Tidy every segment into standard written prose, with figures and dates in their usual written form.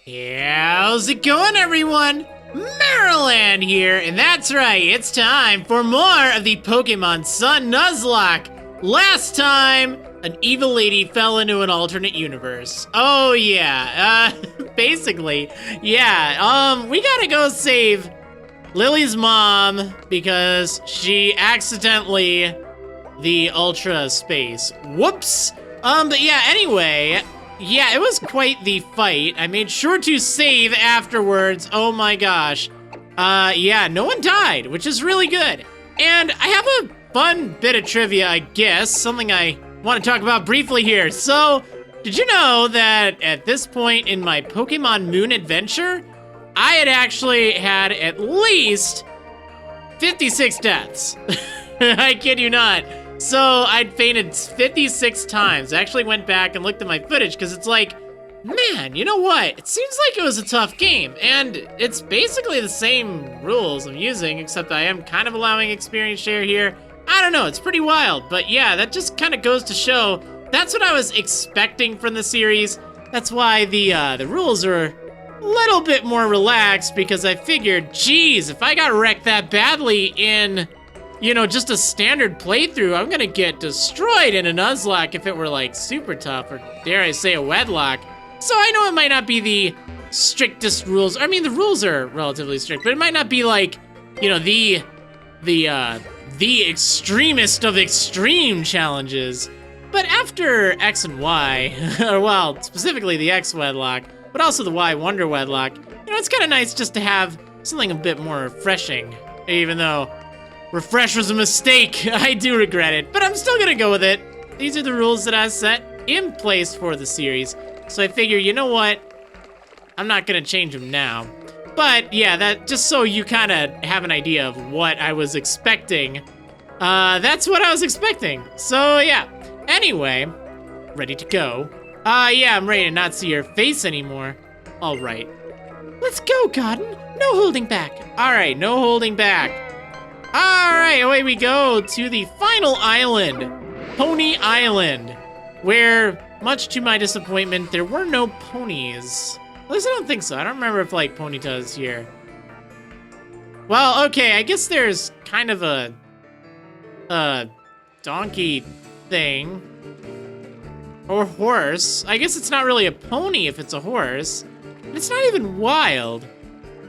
How's it going, everyone? Marriland here, and that's right, it's time for more of the Pokemon Sun Nuzlocke. Last time, an evil lady fell into an alternate universe. Oh yeah, basically, yeah, we gotta go save Lillie's mom because she accidentally the Ultra Space. Whoops. But yeah, anyway, yeah, it was quite the fight. I made sure to save afterwards. Oh my gosh. Yeah, no one died, which is really good. And I have a fun bit of trivia, I guess, something I want to talk about briefly here. So, did you know that at this point in my Pokemon Moon adventure, I had actually had at least 56 deaths. I kid you not. So I'd fainted 56 times. I actually went back and looked at my footage because it's like, man, you know what? It seems like it was a tough game, and it's basically the same rules I'm using, except I am kind of allowing experience share here. I don't know, it's pretty wild, but yeah, that just kind of goes to show that's what I was expecting from the series. That's why the rules are a little bit more relaxed, because I figured, geez, if I got wrecked that badly in, you know, just a standard playthrough, I'm gonna get destroyed in a Nuzlocke if it were like super tough, or dare I say a wedlock. So I know it might not be the strictest rules. I mean, the rules are relatively strict, but it might not be like, you know, the extremest of extreme challenges. But after X and Y, or well, specifically the X wedlock, but also the Y Wonder wedlock, you know, it's kind of nice just to have something a bit more refreshing, even though refresh was a mistake. I do regret it, but I'm still gonna go with it. These are the rules that I set in place for the series. So I figure, you know what? I'm not gonna change them now. But yeah, that just so you kind of have an idea of what I was expecting. That's what I was expecting. So yeah. Anyway, ready to go. Yeah, I'm ready to not see your face anymore. All right. Let's go, Cotton. No holding back. All right, no holding back. All right, away we go to the final island, Poni Island, where, much to my disappointment, there were no ponies. At least I don't think so. I don't remember if, like, Ponyta's here. Well, okay, I guess there's kind of a donkey thing. Or horse. I guess it's not really a pony if it's a horse. It's not even wild.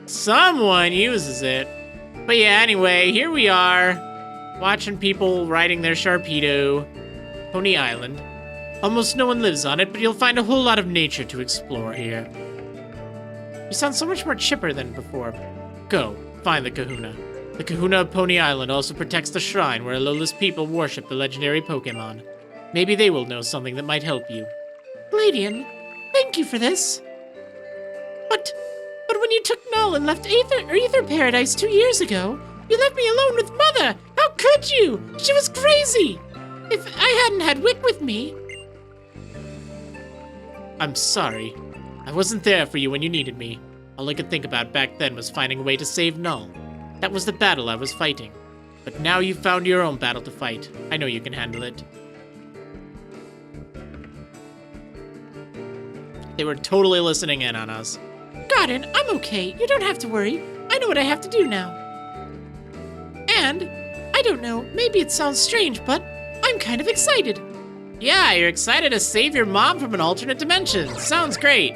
Someone uses it. But yeah, anyway, here we are, watching people riding their Sharpedo, Poni Island. Almost no one lives on it, but you'll find a whole lot of nature to explore here. You sound so much more chipper than before. Go, find the Kahuna. The Kahuna of Poni Island also protects the shrine where Alola's people worship the legendary Pokemon. Maybe they will know something that might help you. Gladian, thank you for this. But when you took Null and left Aether Paradise 2 years ago, you left me alone with Mother. How could you? She was crazy. If I hadn't had Wick with me. I'm sorry. I wasn't there for you when you needed me. All I could think about back then was finding a way to save Null. That was the battle I was fighting. But now you've found your own battle to fight. I know you can handle it. They were totally listening in on us. Garden, I'm okay. You don't have to worry. I know what I have to do now. And, I don't know, maybe it sounds strange, but I'm kind of excited. Yeah, you're excited to save your mom from an alternate dimension. Sounds great.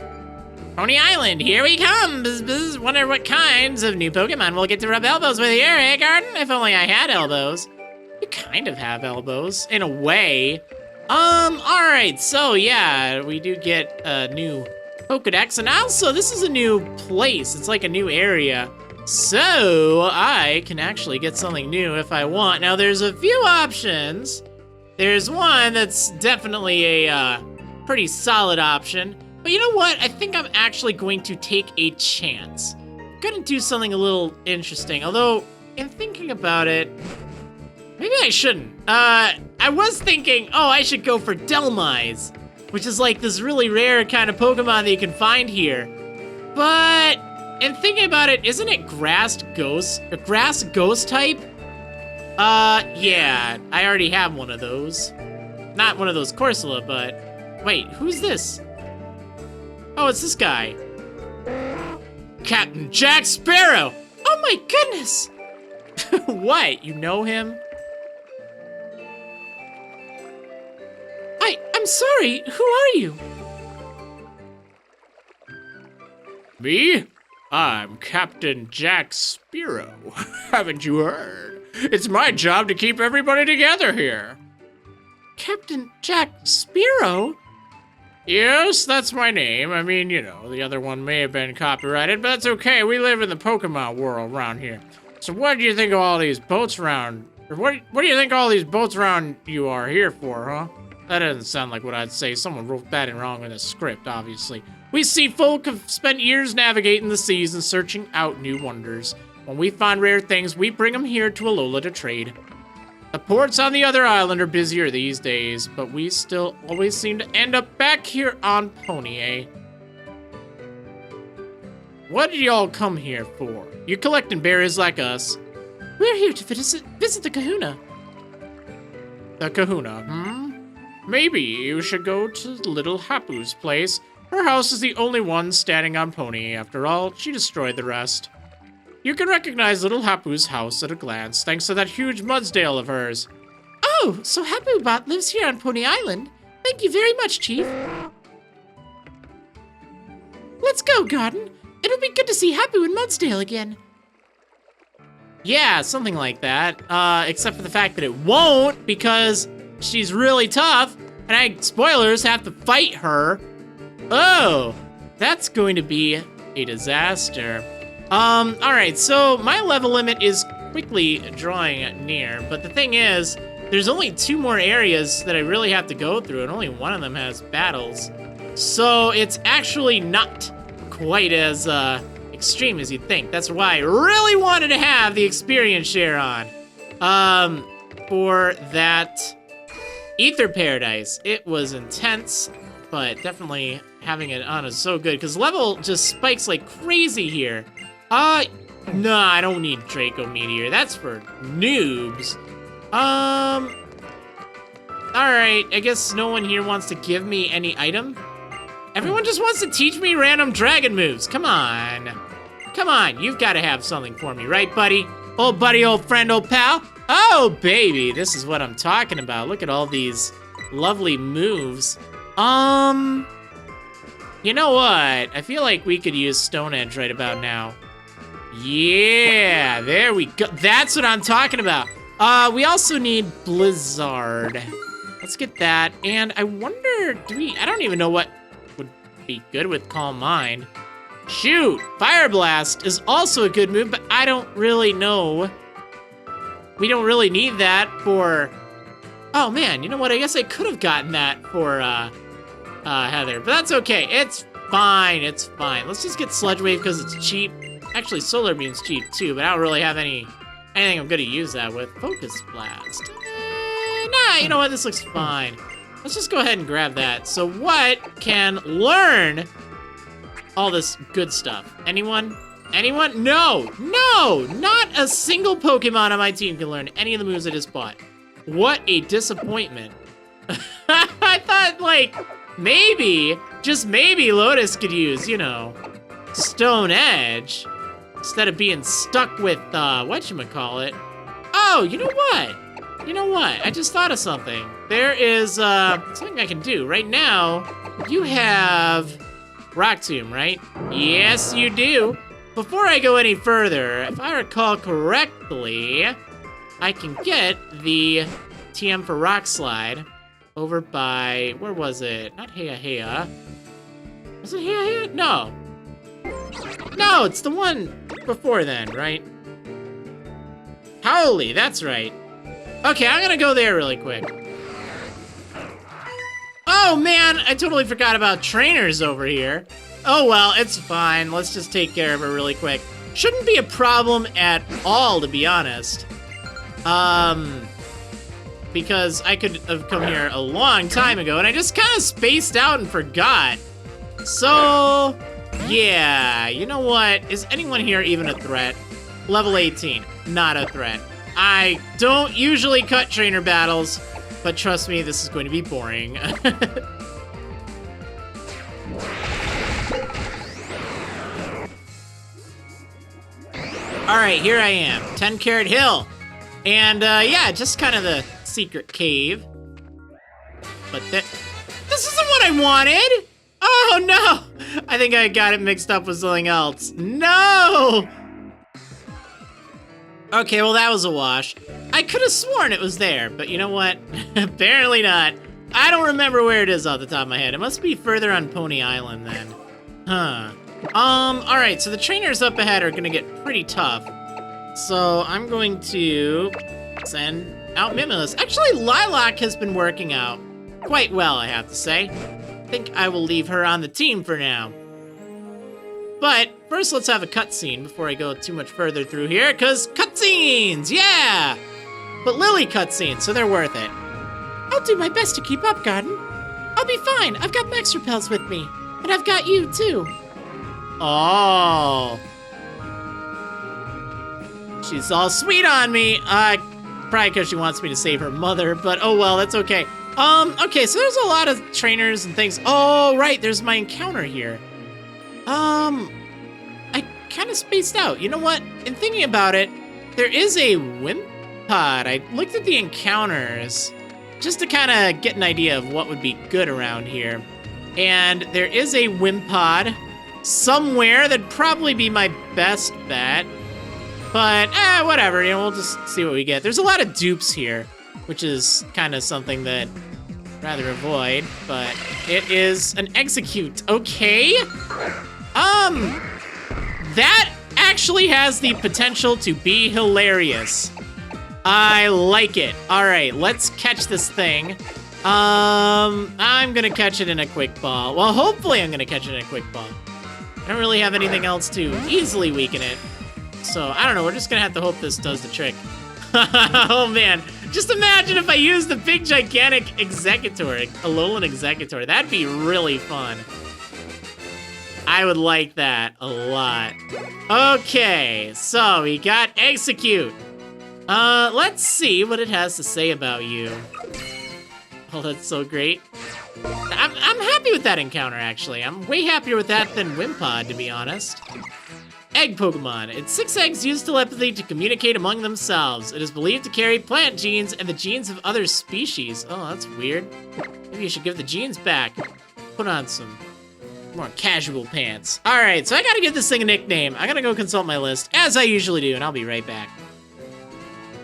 Poni Island, here we come. Bzz, bzz. Wonder what kinds of new Pokemon we'll get to rub elbows with here, eh, Garden? If only I had elbows. You kind of have elbows, in a way. Alright, so yeah, we do get a new Pokedex, and also this is a new place. It's like a new area. So I can actually get something new if I want. Now there's a few options. There's one that's definitely a pretty solid option. But you know what? I think I'm actually going to take a chance. I'm gonna do something a little interesting. Although, in thinking about it, maybe I shouldn't. I was thinking, oh, I should go for Delmise, which is like this really rare kind of Pokemon that you can find here. But in thinking about it, isn't it grass ghost type? Yeah, I already have one of those. Not one of those Corsola, but wait, who's this? Oh, it's this guy. Captain Jack Sparrow! Oh my goodness! What? You know him? I'm sorry, who are you? Me? I'm Captain Jack Sparrow. Haven't you heard? It's my job to keep everybody together here. Captain Jack Sparrow? Yes, that's my name. I mean, you know, the other one may have been copyrighted, but that's okay. We live in the Pokemon world around here. So what do you think of all these boats around? Or what do you think all these boats around you are here for, huh? That doesn't sound like what I'd say. Someone wrote that in wrong in the script, obviously. We sea folk have spent years navigating the seas and searching out new wonders. When we find rare things, we bring them here to Alola to trade. The ports on the other island are busier these days, but we still always seem to end up back here on Poni, eh? What did y'all come here for? You collecting berries like us? We're here to visit the Kahuna. The Kahuna, hmm? Maybe you should go to little Hapu's place. Her house is the only one standing on Poni. After all, she destroyed the rest. You can recognize little Hapu's house at a glance, thanks to that huge Mudsdale of hers. Oh, so Hapubot lives here on Poni Island. Thank you very much, Chief. Let's go, Garden. It'll be good to see Hapu and Mudsdale again. Yeah, something like that. Except for the fact that it won't, because she's really tough, and spoilers, have to fight her. Oh, that's going to be a disaster. Alright, so my level limit is quickly drawing near, but the thing is, there's only 2 more areas that I really have to go through, and only one of them has battles. So it's actually not quite as, extreme as you'd think. That's why I really wanted to have the experience share on. For that Ether Paradise. It was intense, but definitely having it on is so good, because level just spikes like crazy here. No, I don't need Draco Meteor. That's for noobs. Alright, I guess no one here wants to give me any item. Everyone just wants to teach me random dragon moves. Come on. Come on, you've got to have something for me, right, buddy? Old buddy, old friend, old pal? Oh, baby, this is what I'm talking about. Look at all these lovely moves. You know what? I feel like we could use Stone Edge right about now. Yeah, there we go. That's what I'm talking about. We also need Blizzard. Let's get that. And I wonder, I don't even know what would be good with Calm Mind. Shoot, Fire Blast is also a good move, but I don't really know. We don't really need that for... Oh man, you know what? I guess I could have gotten that for Heather, but that's okay. It's fine, it's fine. Let's just get Sludge Wave because it's cheap. Actually, Solar Beam's cheap too, but I don't really have anything I'm gonna use that with. Focus Blast. Nah, you know what? This looks fine. Let's just go ahead and grab that. So what can learn all this good stuff? Anyone? Anyone? No! No! Not a single Pokemon on my team can learn any of the moves I just bought. What a disappointment. I thought, like, maybe, just maybe Lotus could use, you know, Stone Edge instead of being stuck with, whatchamacallit. Oh, you know what? You know what? I just thought of something. There is, something I can do. Right now, you have Rock Tomb, right? Yes, you do. Before I go any further, if I recall correctly, I can get the TM for Rock Slide over by, where was it? Not Heya Heya. Was it Heya Heya? No. No, it's the one before then, right? Howley, that's right. Okay, I'm gonna go there really quick. Oh man, I totally forgot about trainers over here. Oh well, it's fine. Let's just take care of it really quick. Shouldn't be a problem at all, to be honest. Because I could have come here a long time ago, and I just kind of spaced out and forgot. So, yeah, you know what? Is anyone here even a threat? Level 18, not a threat. I don't usually cut trainer battles, but trust me, this is going to be boring. All right, here I am, 10 Carat Hill. And yeah, just kind of the secret cave. But this isn't what I wanted. Oh no, I think I got it mixed up with something else. No. Okay, well that was a wash. I could have sworn it was there, but you know what? Apparently not. I don't remember where it is off the top of my head. It must be further on Poni Island then. Huh. All right, so the trainers up ahead are gonna get pretty tough. So I'm going to send out Mimulus. Actually, Lilac has been working out quite well, I have to say. I think I will leave her on the team for now. But first, let's have a cutscene before I go too much further through here, because cutscenes, yeah! But Lillie cutscenes, so they're worth it. I'll do my best to keep up, Garden. I'll be fine. I've got Max Repels with me. And I've got you, too. Oh. She's all sweet on me. Probably because she wants me to save her mother, but oh well, that's okay. Okay, so there's a lot of trainers and things. Oh, right, there's my encounter here. I kind of spaced out. You know what? In thinking about it, there is a Wimpod. I looked at the encounters just to kind of get an idea of what would be good around here. And there is a Wimpod somewhere. That'd probably be my best bet. But, whatever, you know, we'll just see what we get. There's a lot of dupes here, which is kind of something that I'd rather avoid, but it is an execute. Okay. That actually has the potential to be hilarious. I like it. All right, let's catch this thing. I'm gonna catch it in a quick ball. Well, hopefully I'm gonna catch it in a quick ball. I don't really have anything else to easily weaken it. So, I don't know, we're just gonna have to hope this does the trick. Oh man, just imagine if I used the big gigantic Executor, Alolan Executor. That'd be really fun. I would like that a lot. Okay, so we got Execute. Let's see what it has to say about you. Oh, that's so great. I'm happy with that encounter, actually. I'm way happier with that than Wimpod, to be honest. Egg Pokemon. Its 6 eggs use telepathy to communicate among themselves. It is believed to carry plant genes and the genes of other species. Oh, that's weird. Maybe you should give the genes back. Put on some more casual pants. All right, so I gotta give this thing a nickname. I gotta go consult my list, as I usually do, and I'll be right back.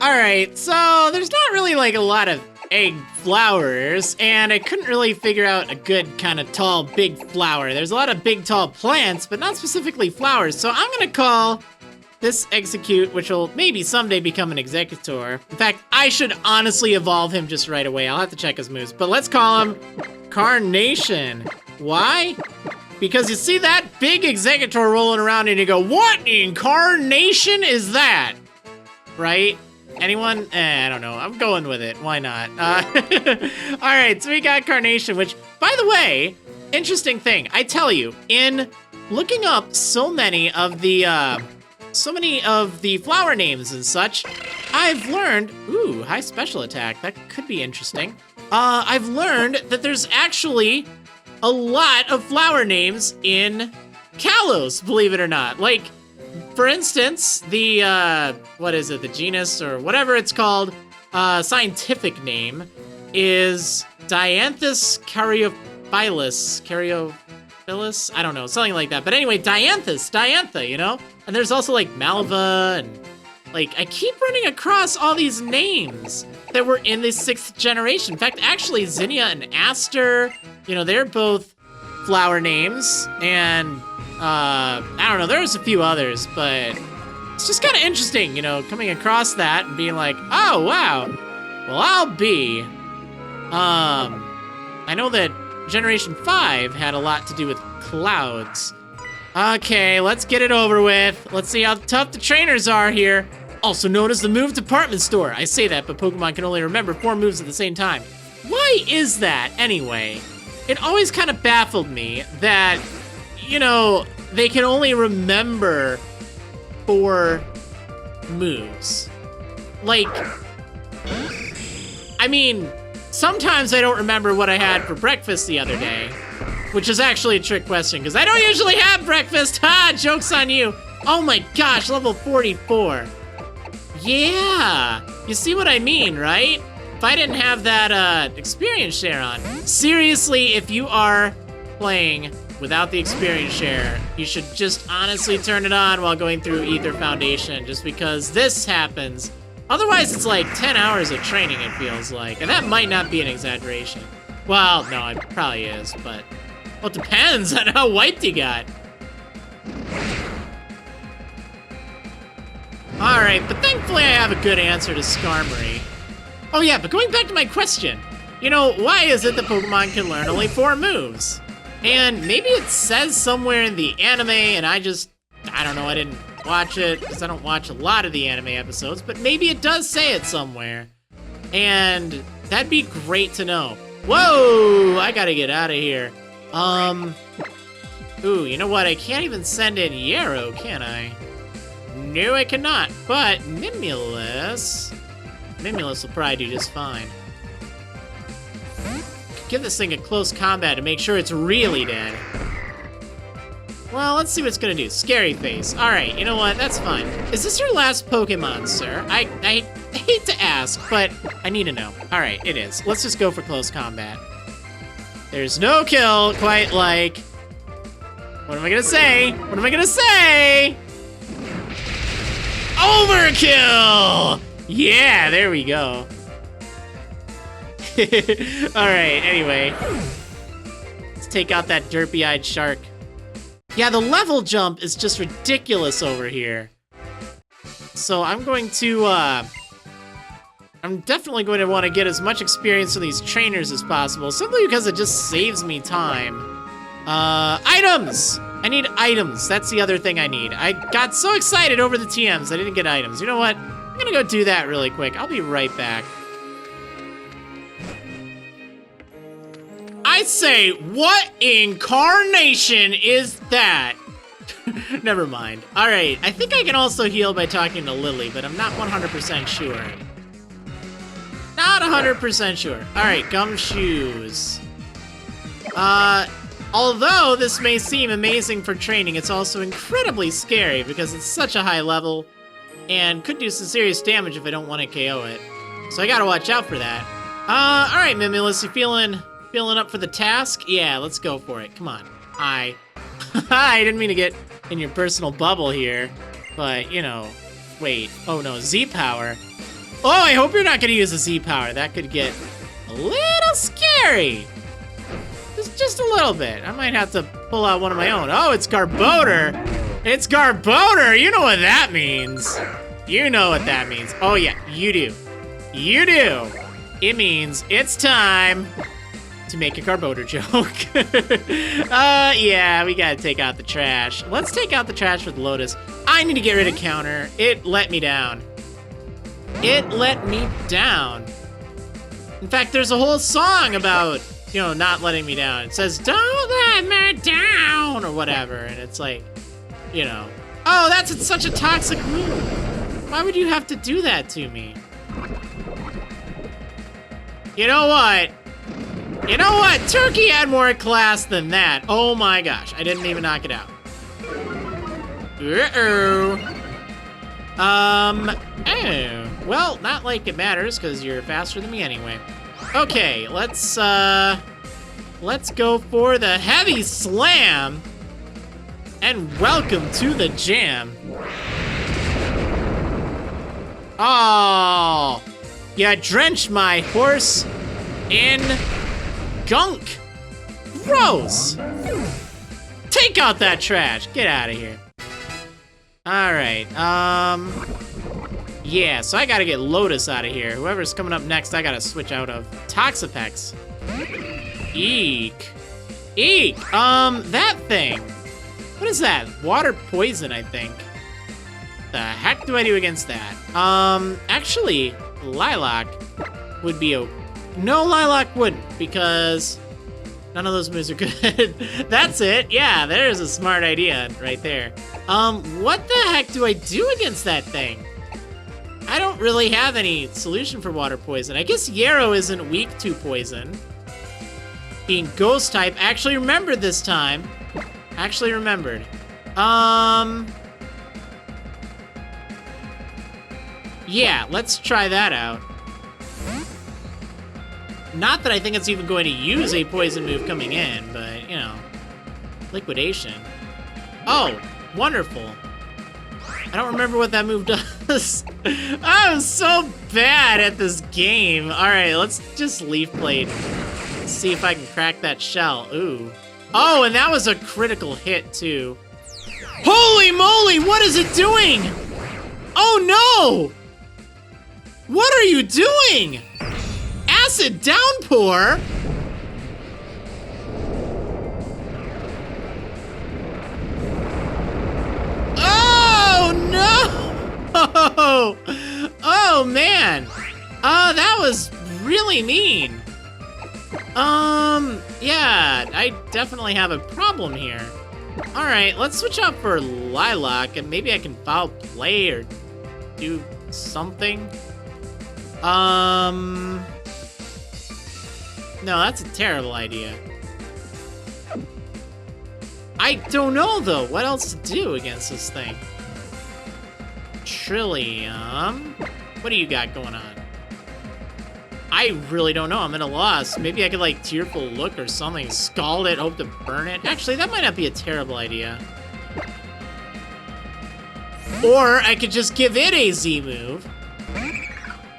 All right, so there's not really like a lot of egg flowers, and I couldn't really figure out a good kind of tall, big flower. There's a lot of big, tall plants, but not specifically flowers. So I'm gonna call this Execute, which will maybe someday become an Executor. In fact, I should honestly evolve him just right away. I'll have to check his moves, but let's call him Carnation. Why? Because you see that big Executor rolling around and you go, what in carnation is that? Right? Anyone? I don't know. I'm going with it. Why not? All right, so we got Carnation, which, by the way, interesting thing. I tell you, in looking up so many of the flower names and such, I've learned, ooh, high special attack. That could be interesting. I've learned that there's actually a lot of flower names in Kalos, believe it or not. Like, for instance, the, what is it, the genus or whatever it's called, scientific name is Dianthus caryophyllus, I don't know, something like that. But anyway, Diantha, you know? And there's also like Malva and like, I keep running across all these names that were in the 6th generation. In fact, actually, Zinnia and Aster, you know, they're both flower names, and I don't know, there's a few others, but it's just kind of interesting, you know, coming across that and being like, oh, wow, well, I'll be, I know that Generation 5 had a lot to do with clouds. Okay, let's get it over with. Let's see how tough the trainers are here. Also known as the Move Department Store. I say that, but Pokemon can only remember 4 moves at the same time. Why is that, anyway? It always kind of baffled me that, you know, they can only remember 4 moves. Like, I mean, sometimes I don't remember what I had for breakfast the other day, which is actually a trick question, because I don't usually have breakfast. Ha! Joke's on you. Oh my gosh, level 44. Yeah, you see what I mean, right? If I didn't have that experience share on. Seriously, if you are playing without the experience share, you should just honestly turn it on while going through Ether Foundation, just because this happens. Otherwise, it's like 10 hours of training, it feels like. And that might not be an exaggeration. Well, no, it probably is, but well, it depends on how wiped you got. All right, but thankfully I have a good answer to Skarmory. Oh yeah, but going back to my question, you know, why is it that Pokemon can learn only 4 moves? And maybe it says somewhere in the anime, and I don't know, I didn't watch it, because I don't watch a lot of the anime episodes, but maybe it does say it somewhere. And that'd be great to know. Whoa, I gotta get out of here. Ooh, you know what, I can't even send in Yarrow, can I? No, I cannot, but Mimulus will probably do just fine. Give this thing a close combat to make sure it's really dead. Well, let's see what it's gonna do. Scary face. All right, you know what? That's fine. Is this your last Pokemon, sir? I hate to ask, but I need to know. All right, it is. Let's just go for close combat. There's no kill quite like... What am I gonna say? What am I gonna say? Overkill! Yeah, there we go. Alright, anyway. Let's take out that derpy-eyed shark. Yeah, the level jump is just ridiculous over here. So I'm going to, I'm definitely going to want to get as much experience from these trainers as possible, simply because it just saves me time. Items! I need items. That's the other thing I need. I got so excited over the TMs, I didn't get items. You know what? I'm gonna go do that really quick. I'll be right back. I say, what incarnation is that? Never mind. All right, I think I can also heal by talking to Lillie, but I'm not 100% sure. Not 100% sure. All right, gumshoes. Although this may seem amazing for training, it's also incredibly scary because it's such a high level and could do some serious damage if I don't want to KO it. So I gotta watch out for that. All right, Mimulus, you feeling up for the task? Yeah, let's go for it. Come on. I didn't mean to get in your personal bubble here, but you know, wait. Oh no, Z-Power. Oh, I hope you're not gonna use a Z-Power. That could get a little scary. Just a little bit. I might have to pull out one of my own. Oh, it's Garbodor. It's Garbodor. You know what that means. You know what that means. Oh yeah, you do. You do. It means it's time to make a Garbodor joke. Yeah, we gotta take out the trash. Let's take out the trash with Lotus. I need to get rid of Counter. It let me down. It let me down. In fact, there's a whole song about, you know, not letting me down. It says, don't let me down, or whatever. And it's like, you know, oh, that's such a toxic move. Why would you have to do that to me? You know what? You know what? Turkey had more class than that. Oh my gosh, I didn't even knock it out. Uh-oh. Oh. Well, not like it matters, because you're faster than me anyway. Okay, let's go for the heavy slam. And welcome to the jam. Oh, you drenched my horse in gunk. Gross. Take out that trash. Get out of here. All right, yeah, so I gotta get Lotus out of here. Whoever's coming up next, I gotta switch out of. Toxapex. Eek. Eek. That thing. What is that? Water poison, I think. The heck do I do against that? Actually, Lilac would be no, Lilac wouldn't, because none of those moves are good. That's it. Yeah, there's a smart idea right there. What the heck do I do against that thing? I don't really have any solution for water poison. I guess Yarrow isn't weak to poison. Being ghost type, I actually remembered this time. Actually remembered. Yeah, let's try that out. Not that I think it's even going to use a poison move coming in, but, you know, liquidation. Oh, wonderful. I don't remember what that move does. I'm so bad at this game. All right, let's just Leaf Blade. Let's see if I can crack that shell. Ooh. Oh, and that was a critical hit, too. Holy moly, what is it doing? Oh, no! What are you doing? Acid downpour? Oh, no! Oh, man. That was really mean. Yeah, I definitely have a problem here. All right, let's switch out for Lilac, and maybe I can foul play or do something. No, that's a terrible idea. I don't know, though, what else to do against this thing. Trillium. What do you got going on? I really don't know. I'm at a loss. Maybe I could, like, Tearful Look or something. Scald it, hope to burn it. Actually, that might not be a terrible idea. Or I could just give it a Z move.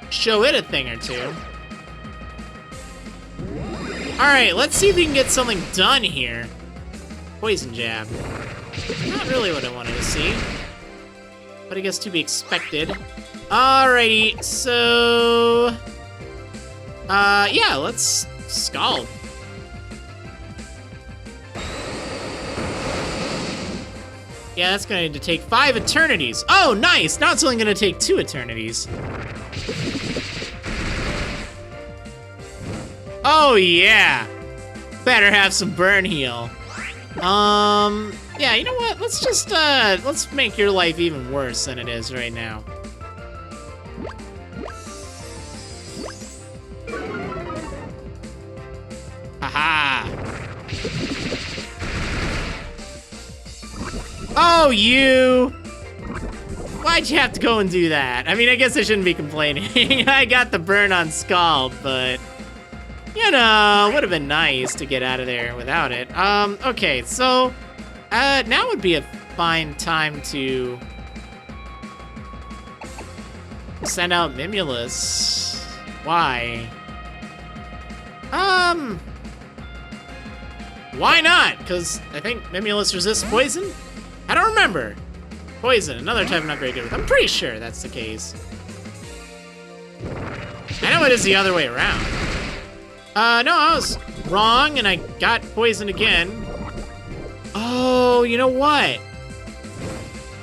Show it a thing or two. Alright, let's see if we can get something done here. Poison Jab. Not really what I wanted to see. But I guess to be expected. Alrighty, so... yeah, let's Scald. Yeah, that's going to take 5 eternities. Oh, nice! Now it's only going to take 2 eternities. Oh, yeah! Better have some burn heal. Yeah, you know what? Let's just, let's make your life even worse than it is right now. Haha! Oh, you! Why'd you have to go and do that? I mean, I guess I shouldn't be complaining. I got the burn on Scald, but... You know, would have been nice to get out of there without it. Okay, so... now would be a fine time to... send out Mimulus. Why? Why not? Because I think Mimulus resists poison? I don't remember. Poison, another type I'm not very good with. I'm pretty sure that's the case. I know it is the other way around. No, I was wrong, and I got poisoned again. Oh, you know what?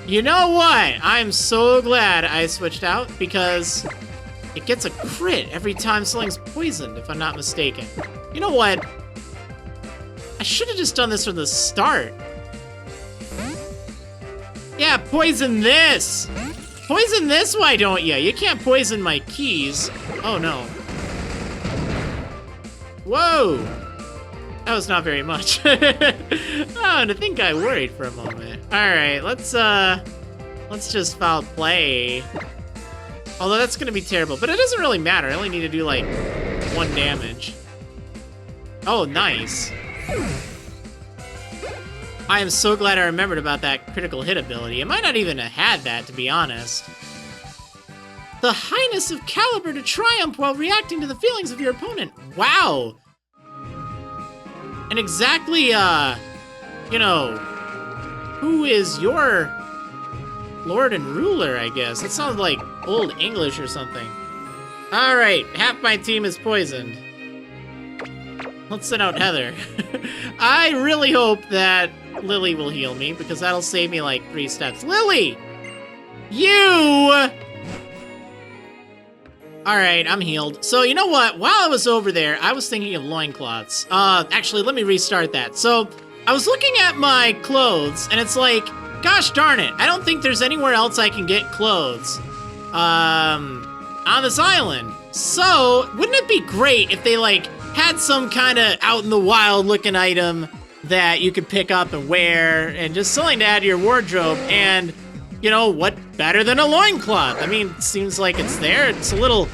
You know what? I'm so glad I switched out, because it gets a crit every time something's poisoned, if I'm not mistaken. You know what? I should have just done this from the start. Yeah, poison this! Poison this, why don't you? You can't poison my keys. Oh, no. Whoa! That was not very much. Oh, and I think I worried for a moment. Alright, let's just foul play. Although that's gonna be terrible, but it doesn't really matter. I only need to do, like, 1 damage. Oh, nice. I am so glad I remembered about that critical hit ability. I might not even have had that, to be honest. The highness of caliber to triumph while reacting to the feelings of your opponent. Wow. And exactly, you know, who is your lord and ruler, I guess? It sounds like Old English or something. All right, half my team is poisoned. Let's send out Heather. I really hope that Lillie will heal me, because that'll save me like 3 steps. Lillie! You! Alright, I'm healed. So, you know what? While I was over there, I was thinking of loincloths. Actually, let me restart that. So, I was looking at my clothes, and it's like, gosh darn it, I don't think there's anywhere else I can get clothes, on this island. So, wouldn't it be great if they, like, had some kind of out-in-the-wild looking item that you could pick up and wear, and just something to add to your wardrobe, and you know, what better than a loincloth? I mean, it seems like it's there. It's a little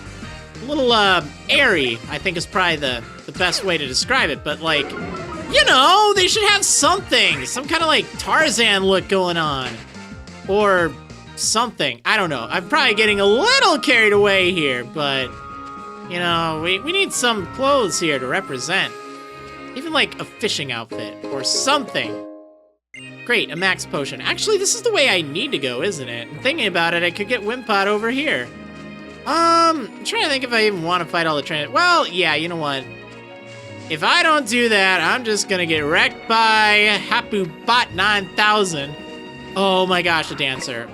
airy, I think is probably the best way to describe it. But like, you know, they should have something. Some kind of like Tarzan look going on. Or something. I don't know. I'm probably getting a little carried away here, but, you know, we need some clothes here to represent. Even like a fishing outfit or something. Great, a max potion. Actually, this is the way I need to go, isn't it? And thinking about it, I could get Wimpod over here. I'm trying to think if I even want to fight all the trainers. Well, yeah, you know what? If I don't do that, I'm just gonna get wrecked by Hapu Bot 9000. Oh my gosh, a dancer.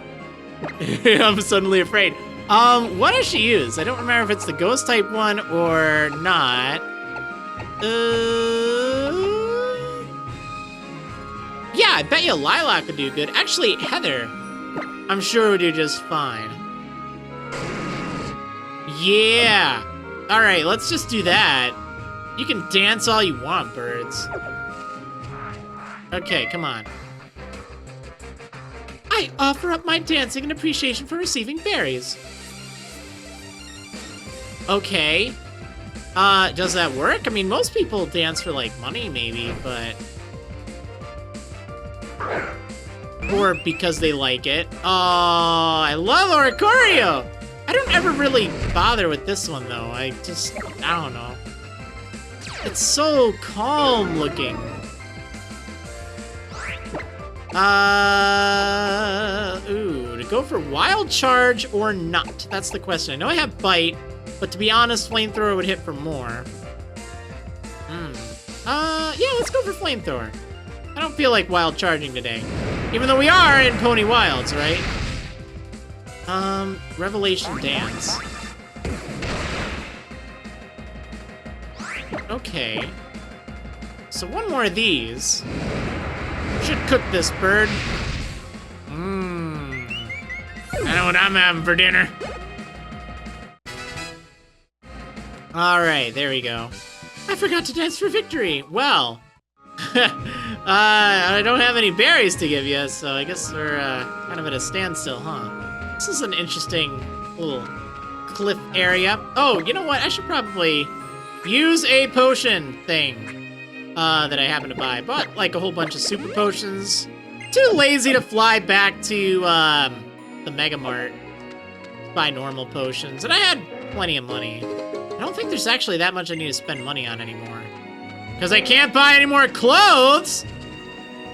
I'm suddenly afraid. What does she use? I don't remember if it's the ghost type one or not. Yeah, I bet you Lilac would do good. Actually, Heather, I'm sure would do just fine. Yeah. All right, let's just do that. You can dance all you want, birds. Okay, come on. I offer up my dancing in appreciation for receiving berries. Okay. Does that work? I mean, most people dance for, like, money, maybe, but... Or because they like it. Oh, I love Oricorio! I don't ever really bother with this one, though. I don't know. It's so calm looking. Ooh, to go for Wild Charge or not? That's the question. I know I have Bite, but to be honest, Flamethrower would hit for more. Yeah, let's go for Flamethrower. I don't feel like Wild Charging today. Even though we are in Pony Wilds, right? Revelation Dance. Okay. So one more of these. Should cook this bird. I know what I'm having for dinner. Alright, there we go. I forgot to dance for victory. Well, I don't have any berries to give you, so I guess we're kind of at a standstill, huh? This is an interesting little cliff area. Oh, you know what? I should probably use a potion thing that I happen to buy. Bought like a whole bunch of super potions. Too lazy to fly back to the Mega Mart to buy normal potions, and I had plenty of money. I don't think there's actually that much I need to spend money on anymore. Because I can't buy any more clothes!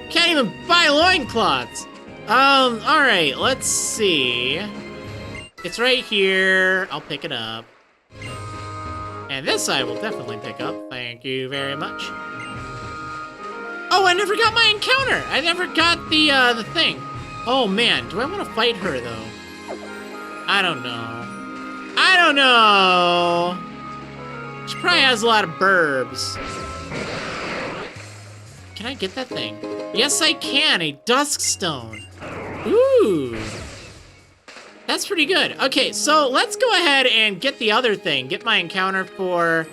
Can't even buy loincloths! Alright, let's see. It's right here. I'll pick it up. And this I will definitely pick up. Thank you very much. Oh, I never got my encounter! I never got the thing. Oh man, do I want to fight her though? I don't know. I don't know! She probably has a lot of burbs. Can I get that thing? Yes, I can. A dusk stone. Ooh. That's pretty good. Okay, so let's go ahead and get the other thing. Get my encounter for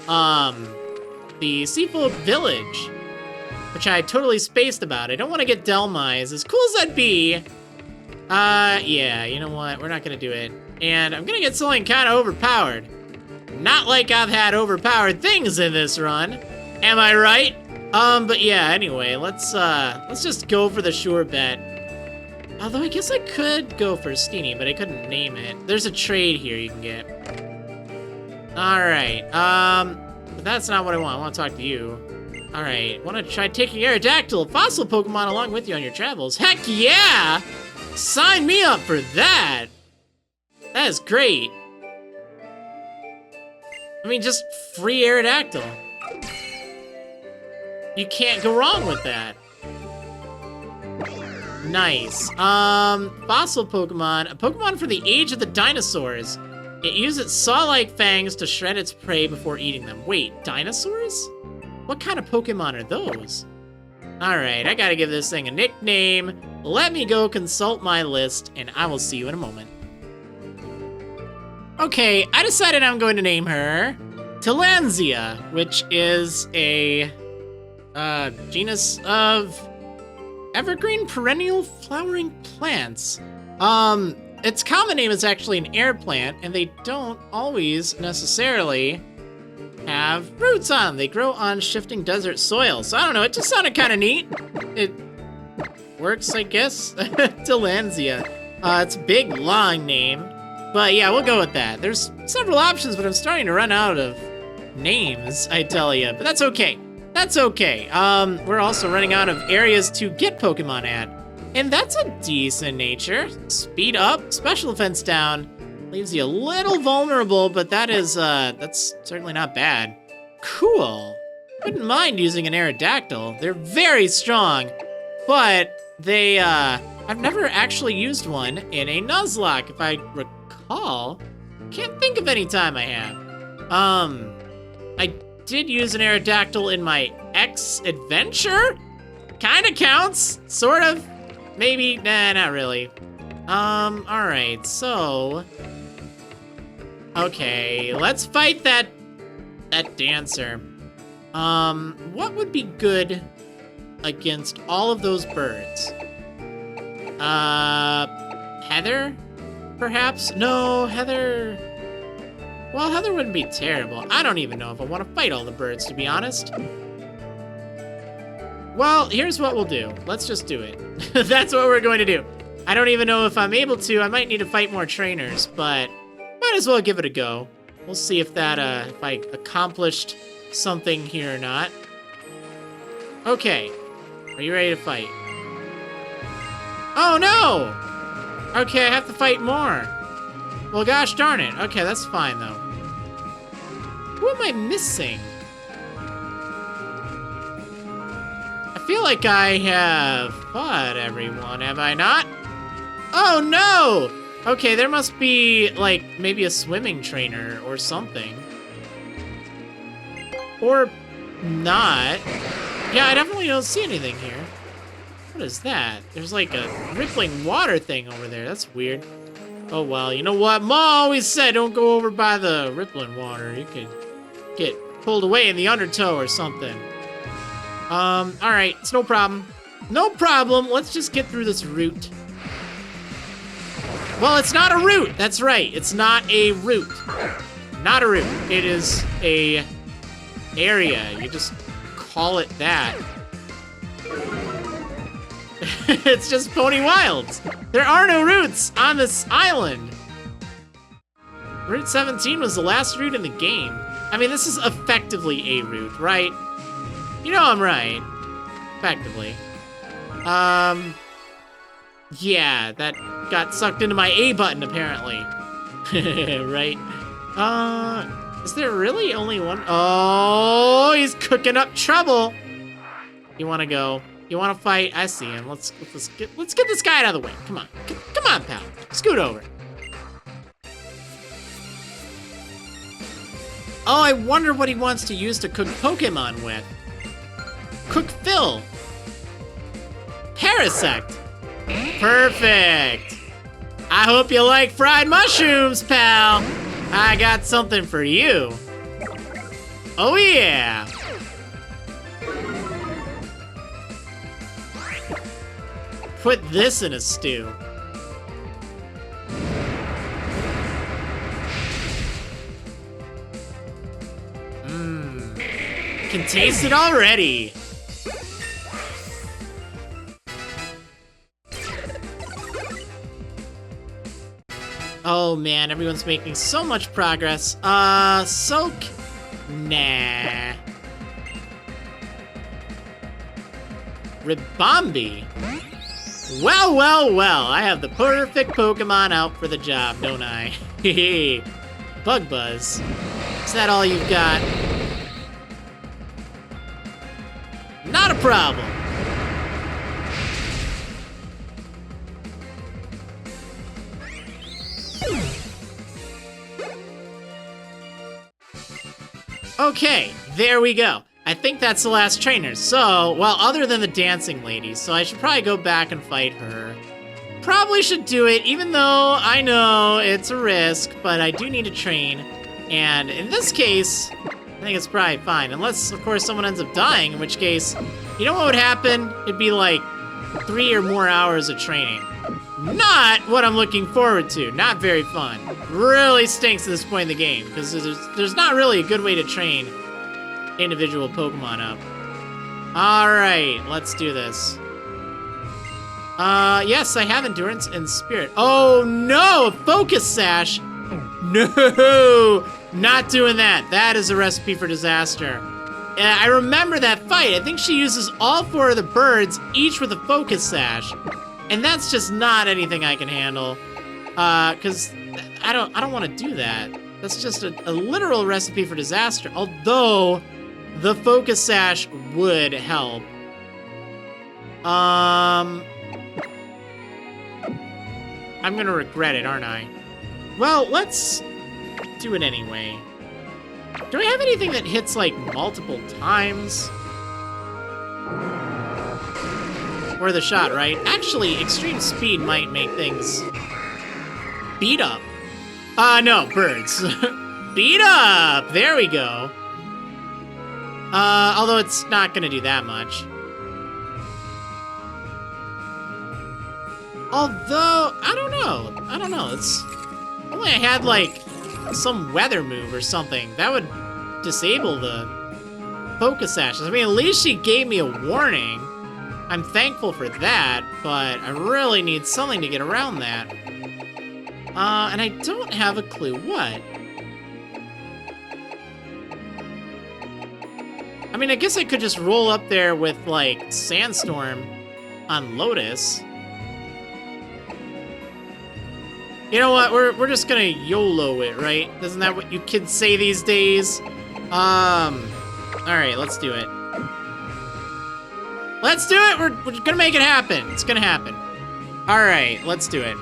the Seafood Village, which I totally spaced about. I don't want to get Delmise. As cool as that'd be. Yeah, you know what? We're not going to do it. And I'm going to get something kind of overpowered. Not like I've had overpowered things in this run. Am I right? But yeah, anyway, let's just go for the sure bet. Although I guess I could go for Steenie, but I couldn't name it. There's a trade here you can get. Alright, but that's not what I want. I want to talk to you. Alright, want to try taking Aerodactyl, a fossil Pokemon, along with you on your travels? Heck yeah! Sign me up for that! That is great. I mean, just free Aerodactyl. You can't go wrong with that. Nice. Fossil Pokemon. A Pokemon for the age of the dinosaurs. It uses its saw-like fangs to shred its prey before eating them. Wait, dinosaurs? What kind of Pokemon are those? Alright, I gotta give this thing a nickname. Let me go consult my list, and I will see you in a moment. Okay, I decided I'm going to name her Tillandsia, which is a genus of Evergreen perennial flowering plants. Its common name is actually an air plant, and they don't always necessarily have roots on them. They grow on shifting desert soil. So I don't know, it just sounded kind of neat. It works, I guess. Delanzia. It's a big, long name. But yeah, we'll go with that. There's several options, but I'm starting to run out of names, I tell you. But that's okay. That's okay. We're also running out of areas to get Pokemon at. And that's a decent nature. Speed up, special defense down. Leaves you a little vulnerable, but that's certainly not bad. Cool. Wouldn't mind using an Aerodactyl. They're very strong, but they, I've never actually used one in a Nuzlocke, if I recall. Can't think of any time I have. I did use an Aerodactyl in my X-Adventure? Kinda counts, sort of. Maybe, nah, not really. Alright, so... Okay, let's fight that dancer. What would be good against all of those birds? Heather? Perhaps? No, Heather... Well, Heather wouldn't be terrible. I don't even know if I want to fight all the birds, to be honest. Well, here's what we'll do. Let's just do it. That's what we're going to do. I don't even know if I'm able to. I might need to fight more trainers, but might as well give it a go. We'll see if that, if I accomplished something here or not. Okay. Are you ready to fight? Oh, no! Okay, I have to fight more. Well, gosh darn it. Okay, that's fine, though. Who am I missing? I feel like I have fought everyone, have I not? Oh, no! Okay, there must be, like, maybe a swimming trainer or something. Or not. Yeah, I definitely don't see anything here. What is that? There's, like, a rippling water thing over there. That's weird. Oh, well, you know what? Ma always said don't go over by the rippling water. You could get pulled away in the undertow or something. Alright, it's no problem. No problem. Let's just get through this route. Well, it's not a route. That's right. It's not a route. Not a route. It is a area. You just call it that. It's just Pony Wilds. There are no routes on this island. Route 17 was the last route in the game. I mean, this is effectively a route, right? You know I'm right. Effectively. Yeah, that got sucked into my A button, apparently. Right? Is there really only one? Oh, he's cooking up trouble. You want to go? You want to fight? I see him. Let's get this guy out of the way. Come on. Come on, pal. Scoot over. Oh, I wonder what he wants to use to cook Pokemon with. Cook Phil. Parasect. Perfect. I hope you like fried mushrooms, pal. I got something for you. Oh, yeah. Put this in a stew. Can taste it already. Oh man, everyone's making so much progress. Soak? Nah. Ribombee? Well, well, well, I have the perfect Pokemon out for the job, don't I? Hehe. Bug Buzz. Is that all you've got? Not a problem. Okay, there we go. I think that's the last trainer. So, well, other than the dancing lady, so I should probably go back and fight her. Probably should do it, even though I know it's a risk, but I do need to train. And in this case, I think it's probably fine. Unless, of course, someone ends up dying, in which case, you know what would happen? It'd be like 3 or more hours of training. Not what I'm looking forward to. Not very fun. Really stinks at this point in the game, because there's not really a good way to train individual Pokemon up. Alright, let's do this. Yes, I have Endurance and Spirit. Oh no, a Focus Sash! No! Not doing that. That is a recipe for disaster. I remember that fight. I think she uses all 4 of the birds, each with a Focus Sash. And that's just not anything I can handle. Because I don't want to do that. That's just a literal recipe for disaster. Although, the Focus Sash would help. I'm gonna regret it, aren't I? Well, let's do it anyway. Do I have anything that hits, like, multiple times? Or the shot, right? Actually, extreme speed might make things beat up. No, birds. Beat up! There we go. Although it's not gonna do that much. Although, I don't know. It's only I had, like, some weather move or something. That would disable the Focus Sashes. I mean, at least she gave me a warning. I'm thankful for that, but I really need something to get around that. And I don't have a clue what. I mean, I guess I could just roll up there with, like, Sandstorm on Lotus. You know what? We're just gonna YOLO it, right? Isn't that what you kids say these days? Alright, let's do it. Let's do it! We're gonna make it happen. It's gonna happen. Alright, let's do it.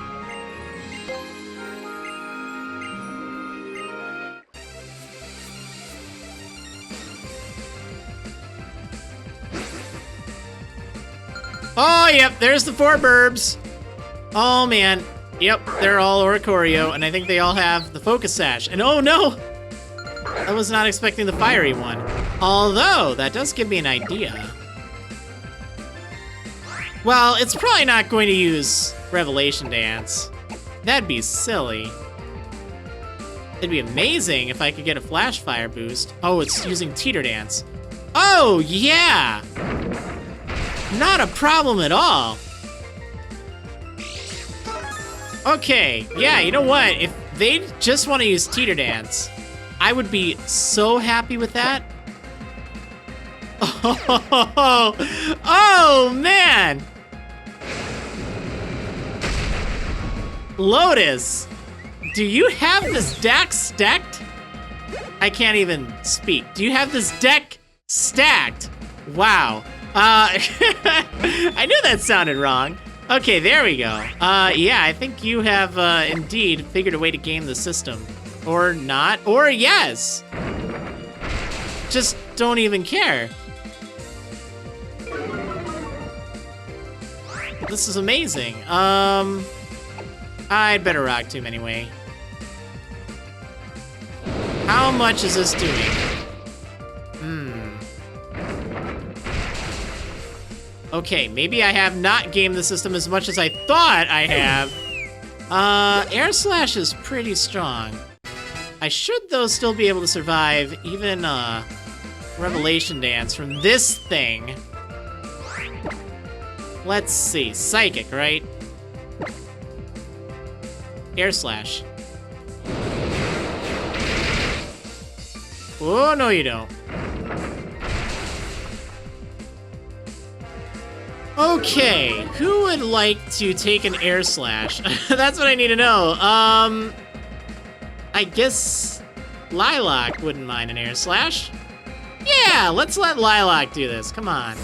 Oh, yep, there's the 4 burbs. Oh, man. Yep, they're all Oricorio, and I think they all have the Focus Sash. And oh, no! I was not expecting the fiery one. Although, that does give me an idea. Well, it's probably not going to use Revelation Dance. That'd be silly. It'd be amazing if I could get a Flash Fire boost. Oh, it's using Teeter Dance. Oh, yeah! Not a problem at all. Okay, yeah, you know what? If they just want to use Teeter Dance, I would be so happy with that. Oh man! Lotus, do you have this deck stacked? I can't even speak. Do you have this deck stacked? Wow. I knew that sounded wrong. Okay, there we go. Yeah, I think you have, indeed figured a way to game the system. Or not, or yes! Just don't even care. This is amazing. I'd better rock Tomb anyway. How much is this doing? Okay, maybe I have not gamed the system as much as I thought I have. Air Slash is pretty strong. I should, though, still be able to survive even, Revelation Dance from this thing. Let's see, Psychic, right? Air Slash. Oh, no you don't. Okay, who would like to take an Air Slash? That's what I need to know. I guess Lilac wouldn't mind an Air Slash. Yeah, let's let Lilac do this. Come on.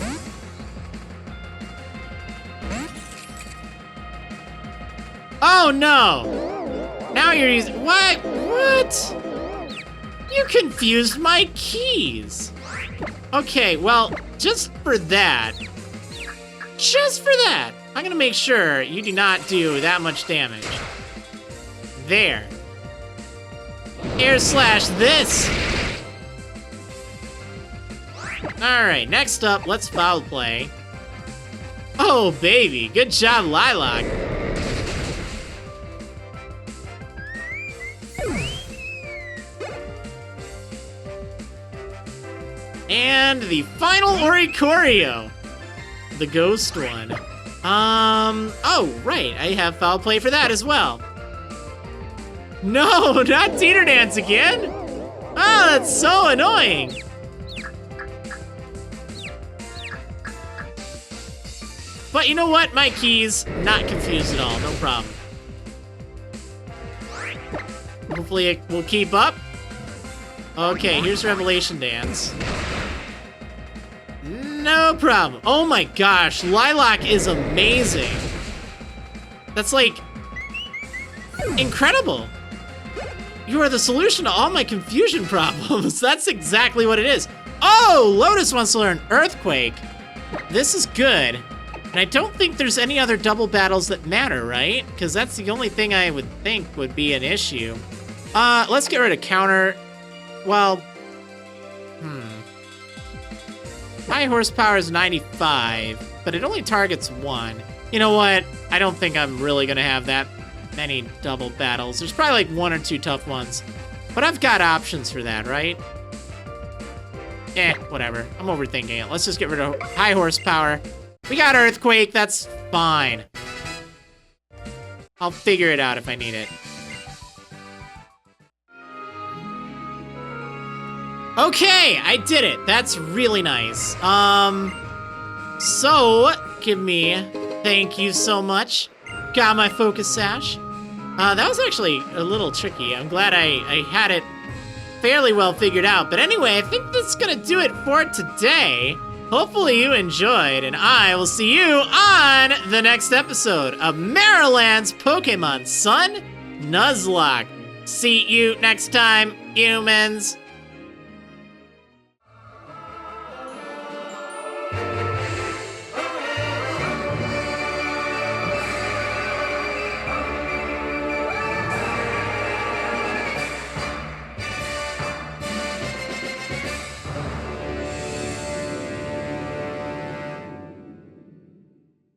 Oh no! Now you're using what? What? You confused my keys. Okay, well, just for that. Just for that, I'm gonna make sure you do not do that much damage. There. Air Slash this! Alright, next up, let's Foul Play. Oh, baby. Good job, Lilac. And the final Oricorio. The ghost one. Oh, right. I have foul play for that as well. No, not Teeter Dance again. Oh, that's so annoying. But you know what? My keys, not confused at all. No problem. Hopefully it will keep up. Okay, here's Revelation Dance. No problem. Oh my gosh, Lilac is amazing. That's like incredible. You are the solution to all my confusion problems. That's exactly what it is. Oh, Lotus wants to learn Earthquake. This is good. And I don't think there's any other double battles that matter, right? Because that's the only thing I would think would be an issue. Let's get rid of counter. Well, high horsepower is 95, but it only targets one. You know what? I don't think I'm really gonna have that many double battles. There's probably like 1 or 2 tough ones, but I've got options for that, right? Whatever. I'm overthinking it. Let's just get rid of high horsepower. We got Earthquake, that's fine. I'll figure it out if I need it. Okay, I did it. That's really nice. So, give me, thank you so much. Got my focus sash. That was actually a little tricky. I'm glad I had it fairly well figured out. But anyway, I think that's gonna do it for today. Hopefully you enjoyed, and I will see you on the next episode of Marriland's Pokemon Sun Nuzlocke. See you next time, humans.